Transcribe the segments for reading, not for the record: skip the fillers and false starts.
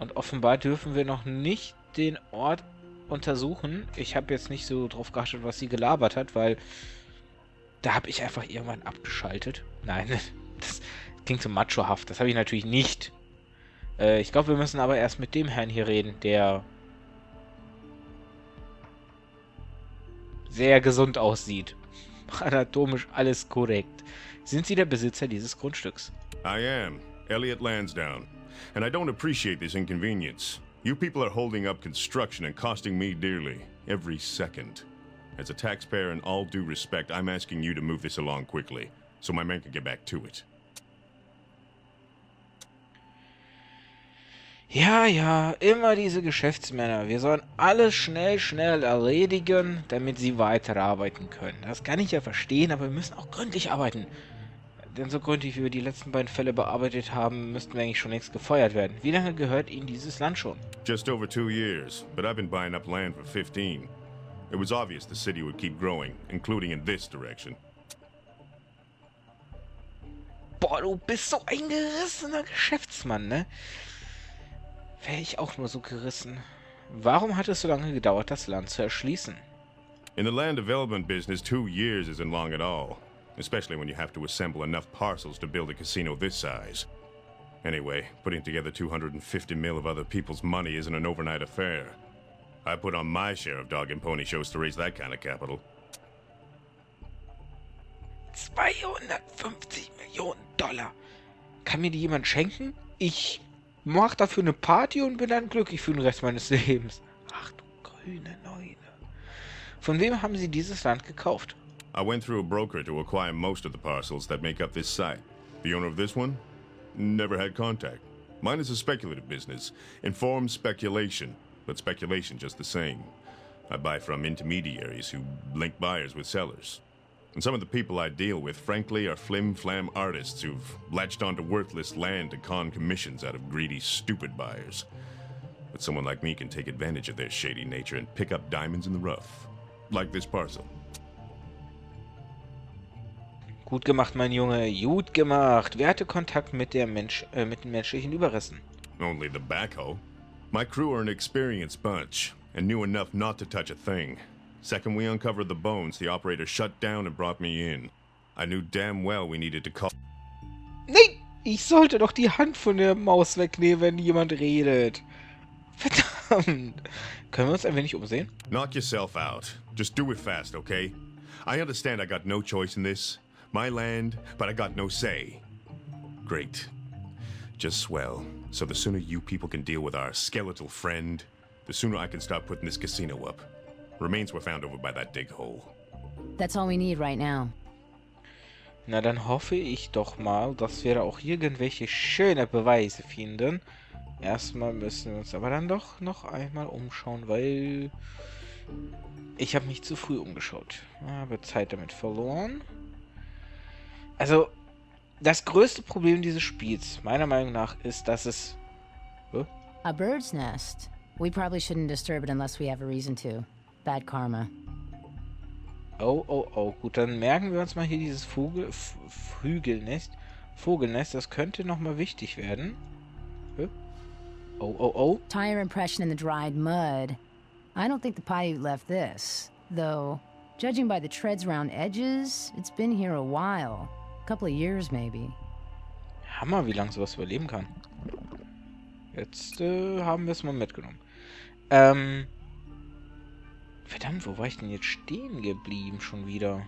Und offenbar dürfen wir noch nicht den Ort untersuchen. Ich habe jetzt nicht so drauf geachtet, was sie gelabert hat, weil da habe ich einfach irgendwann abgeschaltet. Nein, das klingt so machohaft. Das habe ich natürlich nicht. Ich glaube, wir müssen aber erst mit dem Herrn hier reden, der sehr gesund aussieht. Anatomisch alles korrekt. Sind Sie der Besitzer dieses Grundstücks? I am. Elliot Lansdowne. And I don't appreciate this inconvenience. You people are holding up construction and costing me dearly. Every second. As a taxpayer, in all due respect, I'm asking you to move this along quickly, so my men can get back to it. Ja, ja, immer diese Geschäftsmänner. Wir sollen alles schnell, schnell erledigen, damit sie weiterarbeiten können. Das kann ich ja verstehen, aber wir müssen auch gründlich arbeiten. Denn so gründlich, wie wir die letzten beiden Fälle bearbeitet haben, müssten wir eigentlich schon längst gefeuert werden. Wie lange gehört Ihnen dieses Land schon? Just over 2 years, but I've been buying up land for 15. It was obvious the city would keep growing, including in this direction. Boah, du bist so ein gerissener Geschäftsmann, ne? Wäre ich auch nur so gerissen. Warum hat es so lange gedauert, das Land zu erschließen? In the land development business, 2 years isn't long at all. Especially when you have to assemble enough parcels to build a casino this size. Anyway, putting together 250 mil of other people's money isn't an overnight affair. I put on my share of dog and pony shows to raise that kind of capital. 250 Millionen Dollar. Kann mir die jemand schenken? Ich mach dafür eine Party und bin dann glücklich für den Rest meines Lebens. Ach du grüne Neune. Von wem haben Sie dieses Land gekauft? I went through a broker to acquire most of the parcels that make up this site. The owner of this one? Never had contact. Mine is a speculative business. Informed speculation, but speculation just the same. I buy from intermediaries who link buyers with sellers. And some of the people I deal with, frankly, are flim-flam artists who've latched onto worthless land to con commissions out of greedy, stupid buyers. But someone like me can take advantage of their shady nature and pick up diamonds in the rough. Like this parcel. Gut gemacht, mein Junge. Gut gemacht. Wer hatte Kontakt mit den menschlichen Überresten? Only the backhoe. My crew are an experienced bunch, and knew enough not to touch a thing. Second we uncovered the bones, the operator shut down and brought me in. I knew damn well we needed to call... Nein! Ich sollte doch die Hand von der Maus wegnehmen, wenn jemand redet. Verdammt! Können wir uns ein wenig umsehen? Knock yourself out. Just do it fast, okay? I understand I got no choice in this. My land, but I got no say. Great. Just swell. So the sooner you people can deal with our skeletal friend, the sooner I can start putting this casino up. Remains were found over by that dig hole. That's all we need right now. Na, dann hoffe ich doch mal, dass wir da auch irgendwelche schöne Beweise finden. Erstmal müssen wir uns aber dann doch noch einmal umschauen, weil ich habe mich zu früh umgeschaut. Habe Zeit damit verloren. Also, das größte Problem dieses Spiels, meiner Meinung nach, ist, dass es... A bird's nest. We probably shouldn't disturb it unless we have a reason to. Bad karma. Oh, oh, oh. Gut, dann merken wir uns mal hier dieses Vogelnest. Das könnte nochmal wichtig werden. Oh, oh, oh. Tire impression in the dried mud. I don't think the Paiute left this. Though, judging by the treads around edges, it's been here a while. A couple of years, maybe. Hammer, wie lange sowas überleben kann. Jetzt haben wir es mal mitgenommen. Verdammt, wo war ich denn jetzt stehen geblieben schon wieder?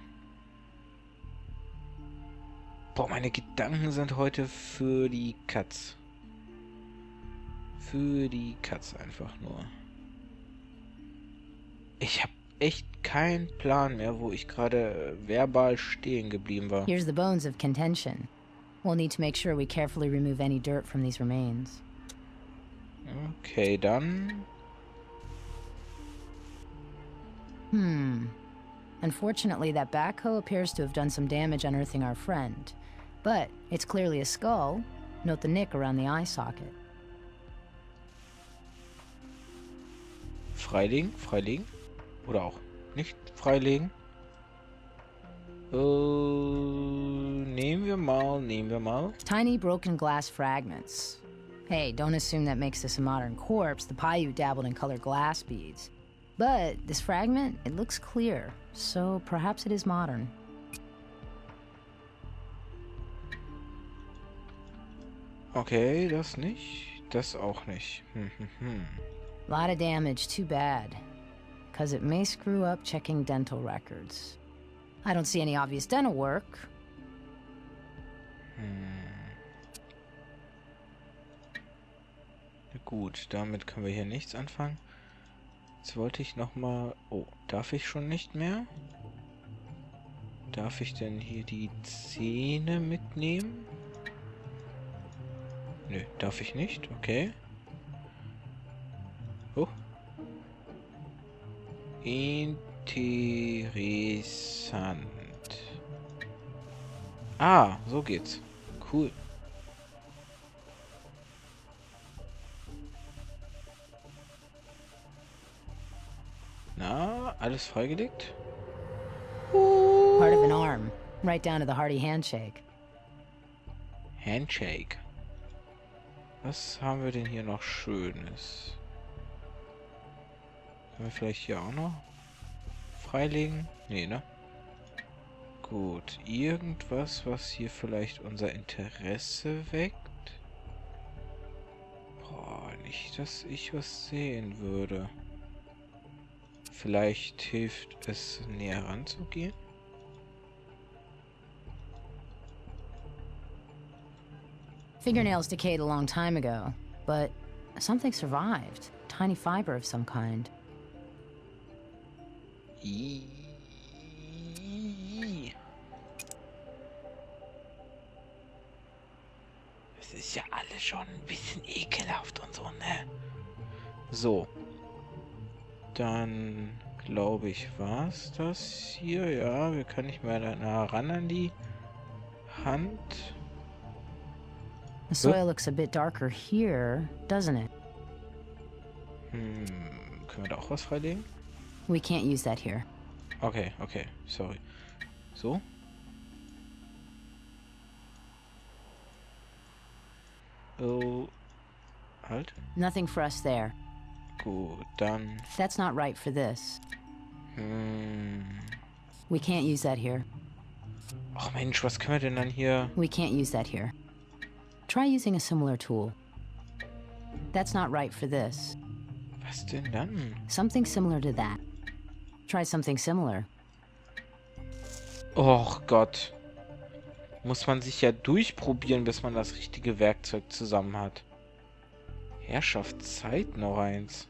Boah, meine Gedanken sind heute für die Katz. Für die Katz einfach nur. Ich habe echt keinen Plan mehr, wo ich gerade verbal stehen geblieben war. Here's the bones of contention. We'll need to make sure we carefully remove any dirt from these remains. Okay, dann... Unfortunately, that backhoe appears to have done some damage unearthing our friend. But it's clearly a skull. Note the nick around the eye socket. Freilegen? Freilegen? Oder auch nicht freilegen? Nehmen wir mal. Tiny broken glass fragments. Hey, don't assume that makes this a modern corpse. The Paiute dabbled in colored glass beads. But this fragment, it looks clear, so perhaps it is modern. Okay, das nicht. Das auch nicht. Lot of damage, too bad. Because it may screw up checking dental records. I don't see any obvious dental work. Gut, damit können wir hier nichts anfangen. Jetzt wollte ich noch mal... Oh, darf ich schon nicht mehr? Darf ich denn hier die Zähne mitnehmen? Nö, darf ich nicht. Okay. Oh. Interessant. Ah, so geht's. Cool. Na, alles freigelegt? Part of an arm, right down to the hearty handshake. Handshake. Was haben wir denn hier noch Schönes? Können wir vielleicht hier auch noch freilegen? Nee, ne? Gut. Irgendwas, was hier vielleicht unser Interesse weckt? Boah, nicht, dass ich was sehen würde. Vielleicht hilft es, näher ranzugehen? Fingernails decayed a long time ago, but something survived. Tiny fiber of some kind. Es ist ja alles schon ein bisschen ekelhaft und so, ne? So. Dann glaube ich, war's das hier. Ja, wir können nicht mehr nah ran an die Hand. The soil looks a bit darker here, doesn't it? Können wir da auch was freilegen? We can't use that here. Okay, okay, sorry. So. Oh. Halt. Nothing for us there. Gut, dann. That's not right for this. We can't use that here. Ach Mensch, was können wir denn dann hier? We can't use that here. Try using a similar tool. That's not right for this. Was denn dann? Something similar to that. Try something similar. Och Gott. Muss man sich ja durchprobieren, bis man das richtige Werkzeug zusammen hat. Herrschaftszeit noch eins.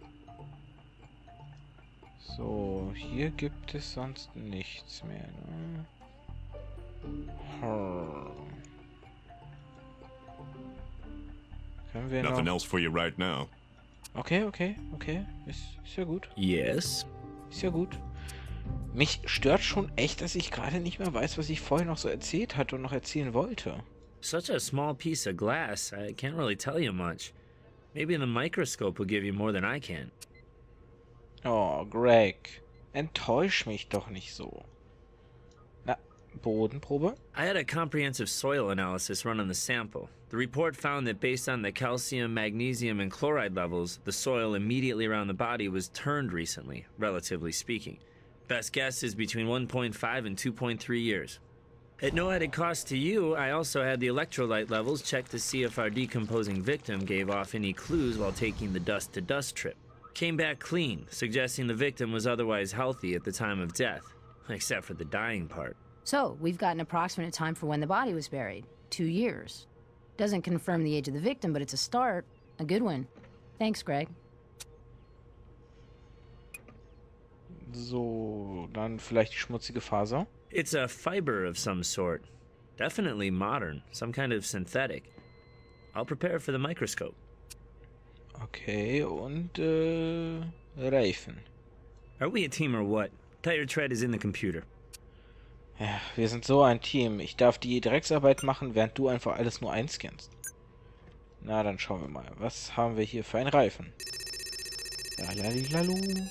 So, hier gibt es sonst nichts mehr, ne? Können wir Nothing noch... else for you right now. Okay, okay, okay. Ist ja gut. Yes? Ist ja gut. Mich stört schon echt, dass ich gerade nicht mehr weiß, was ich vorher noch so erzählt hatte und noch erzählen wollte. Such a small piece of glass, I can't really tell you much. Maybe the microscope will give you more than I can. Oh, Greg. Enttäusch mich doch nicht so. Na, Bodenprobe? I had a comprehensive soil analysis run on the sample. The report found that based on the calcium, magnesium, and chloride levels, the soil immediately around the body was turned recently, relatively speaking. Best guess is between 1.5 and 2.3 years. At no added cost to you, I also had the electrolyte levels checked to see if our decomposing victim gave off any clues while taking the dust-to-dust trip. Came back clean, suggesting the victim was otherwise healthy at the time of death, except for the dying part. So, we've got an approximate time for when the body was buried. 2 years. Doesn't confirm the age of the victim, but it's a start. A good one. Thanks, Greg. So, dann vielleicht die schmutzige Faser. It's a fiber of some sort. Definitely modern, some kind of synthetic. I'll prepare for the microscope. Okay, und Reifen. Are we a team or what? Tire tread is in the computer. Ja, wir sind so ein Team. Ich darf die Drecksarbeit machen, während du einfach alles nur einscannst. Na, dann schauen wir mal. Was haben wir hier für einen Reifen? Lalalilalu.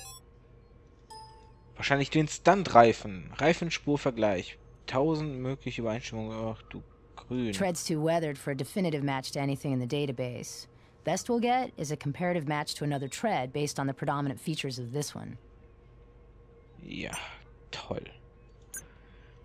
Wahrscheinlich den Stunt-Reifen. Reifenspurvergleich. 1000 mögliche Übereinstimmungen. Ach du Grün. Tread's too weathered for a definitive match to anything in the database. Best we'll get is a comparative match to another tread based on the predominant features of this one. Ja, toll.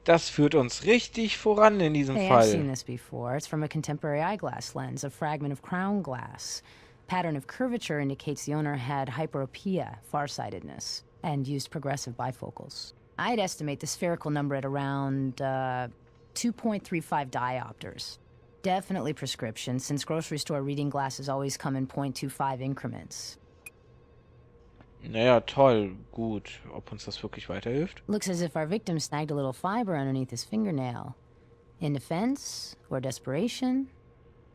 Das führt uns richtig voran in diesem Hey, I've Fall. seen this before. It's from a contemporary eyeglass lens, a fragment of crown glass. Pattern of curvature indicates the owner had hyperopia, farsightedness, and used progressive bifocals. I'd estimate the spherical number at around 2.35 diopters. Definitely prescription, since grocery store reading glasses always come in 0.25 increments. Naja, toll. Gut. Ob uns das wirklich weiterhilft? Looks as if our victim snagged a little fiber underneath his fingernail. In defense or desperation?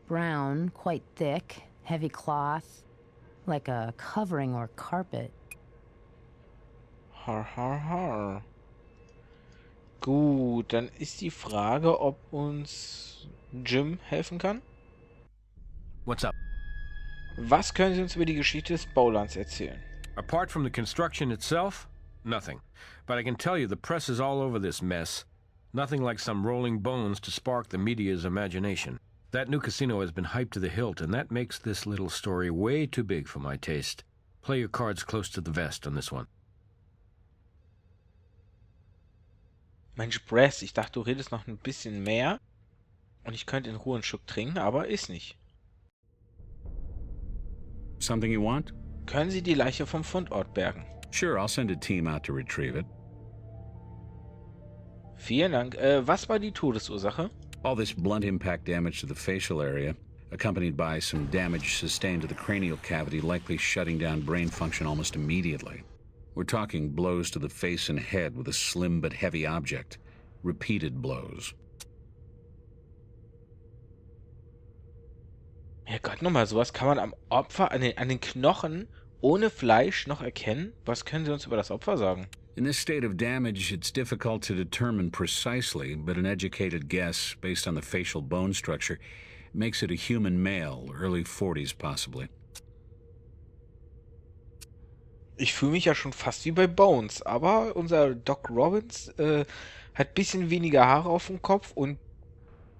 Brown, quite thick, heavy cloth, like a covering or carpet. Har, har, har. Gut, dann ist die Frage, ob uns Jim helfen kann. What's up? Was können Sie uns über die Geschichte des Baulands erzählen? Apart from the construction itself, nothing. But I can tell you the press is all over this mess. Nothing like some rolling bones to spark the media's imagination. That new casino has been hyped to the hilt, and that makes this little story way too big for my taste. Play your cards close to the vest on this one. Mensch, Brass, ich dachte, du redest noch ein bisschen mehr und ich könnte in Ruhe einen Schluck trinken, aber ist nicht. Something you want? Können Sie die Leiche vom Fundort bergen? Sure, I'll send a team out to retrieve it. Vielen Dank. Was war die Todesursache? All this blunt impact damage to the facial area, accompanied by some damage sustained to the cranial cavity, likely shutting down brain function almost immediately. We're talking blows to the face and head with a slim but heavy object. Repeated blows. Herrgott, nochmal, sowas kann man am Opfer, an den Knochen ohne Fleisch noch erkennen? Was können Sie uns über das Opfer sagen? In this state of damage, it's difficult to determine precisely, but an educated guess, based on the facial bone structure, makes it a human male, early 40s possibly. Ich fühle mich ja schon fast wie bei Bones, aber unser Doc Robbins hat ein bisschen weniger Haare auf dem Kopf und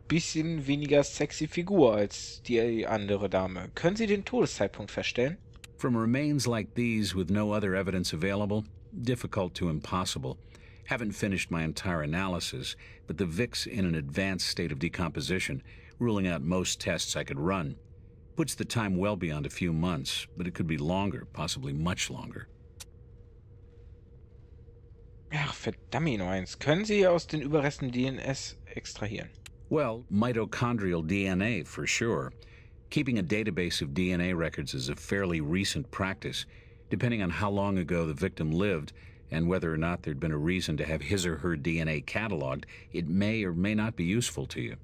bisschen weniger sexy Figur als die andere Dame. Können Sie den Todeszeitpunkt feststellen? From remains like these with no other evidence available, difficult to impossible. Haven't finished my entire analysis, but the Vic's in an advanced state of decomposition, ruling out most tests I could run. Puts the time well beyond a few months, but it could be longer, possibly much longer. Ach, verdammt noch eins. Können Sie aus den Überresten DNS extrahieren? Well, mitochondrial DNA for sure. Keeping a database of DNA records is a fairly recent practice. Depending on how long ago the victim lived and whether or not there'd been a reason to have his or her DNA cataloged, it may or may not be useful to you.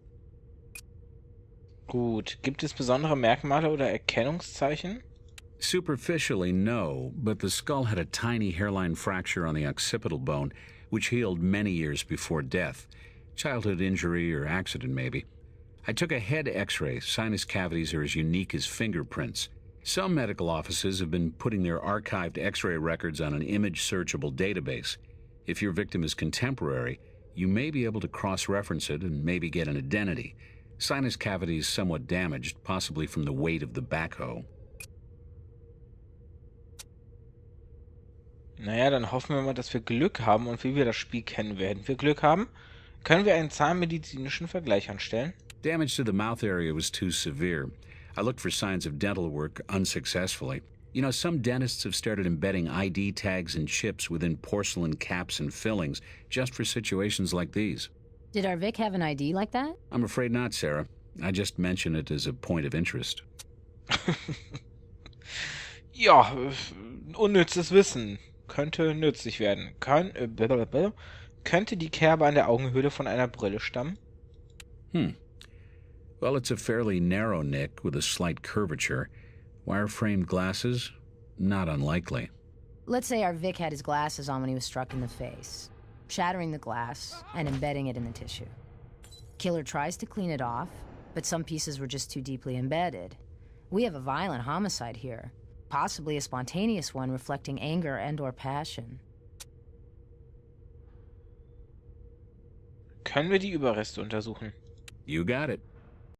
Gut. Gibt es besondere Merkmale oder Erkennungszeichen? Superficially, no, but the skull had a tiny hairline fracture on the occipital bone, which healed many years before death. Childhood injury or accident, maybe. I took a head x-ray. Sinus cavities are as unique as fingerprints. Some medical offices have been putting their archived x-ray records on an image-searchable database. If your victim is contemporary, you may be able to cross-reference it and maybe get an identity. Sinus cavities somewhat damaged, possibly from the weight of the backhoe. Naja, dann hoffen wir mal, dass wir Glück haben und wie wir das Spiel kennen werden. Wir Glück haben, können wir einen zahnmedizinischen Vergleich anstellen? Damage to the mouth area was too severe. I looked for signs of dental work unsuccessfully. You know, some dentists have started embedding ID tags and chips within porcelain caps and fillings just for situations like these. Did our Vic have an ID like that? I'm afraid not, Sarah. I just mention it as a point of interest. Ja, unnützes Wissen. Könnte nützlich werden. Könnte die Kerbe an der Augenhöhle von einer Brille stammen? Well, it's a fairly narrow nick with a slight curvature. Wire-framed glasses? Not unlikely. Let's say our Vic had his glasses on when he was struck in the face, shattering the glass and embedding it in the tissue. Killer tries to clean it off, but some pieces were just too deeply embedded. We have a violent homicide here, possibly a spontaneous one reflecting anger and/or passion. Können wir die Überreste untersuchen? You got it.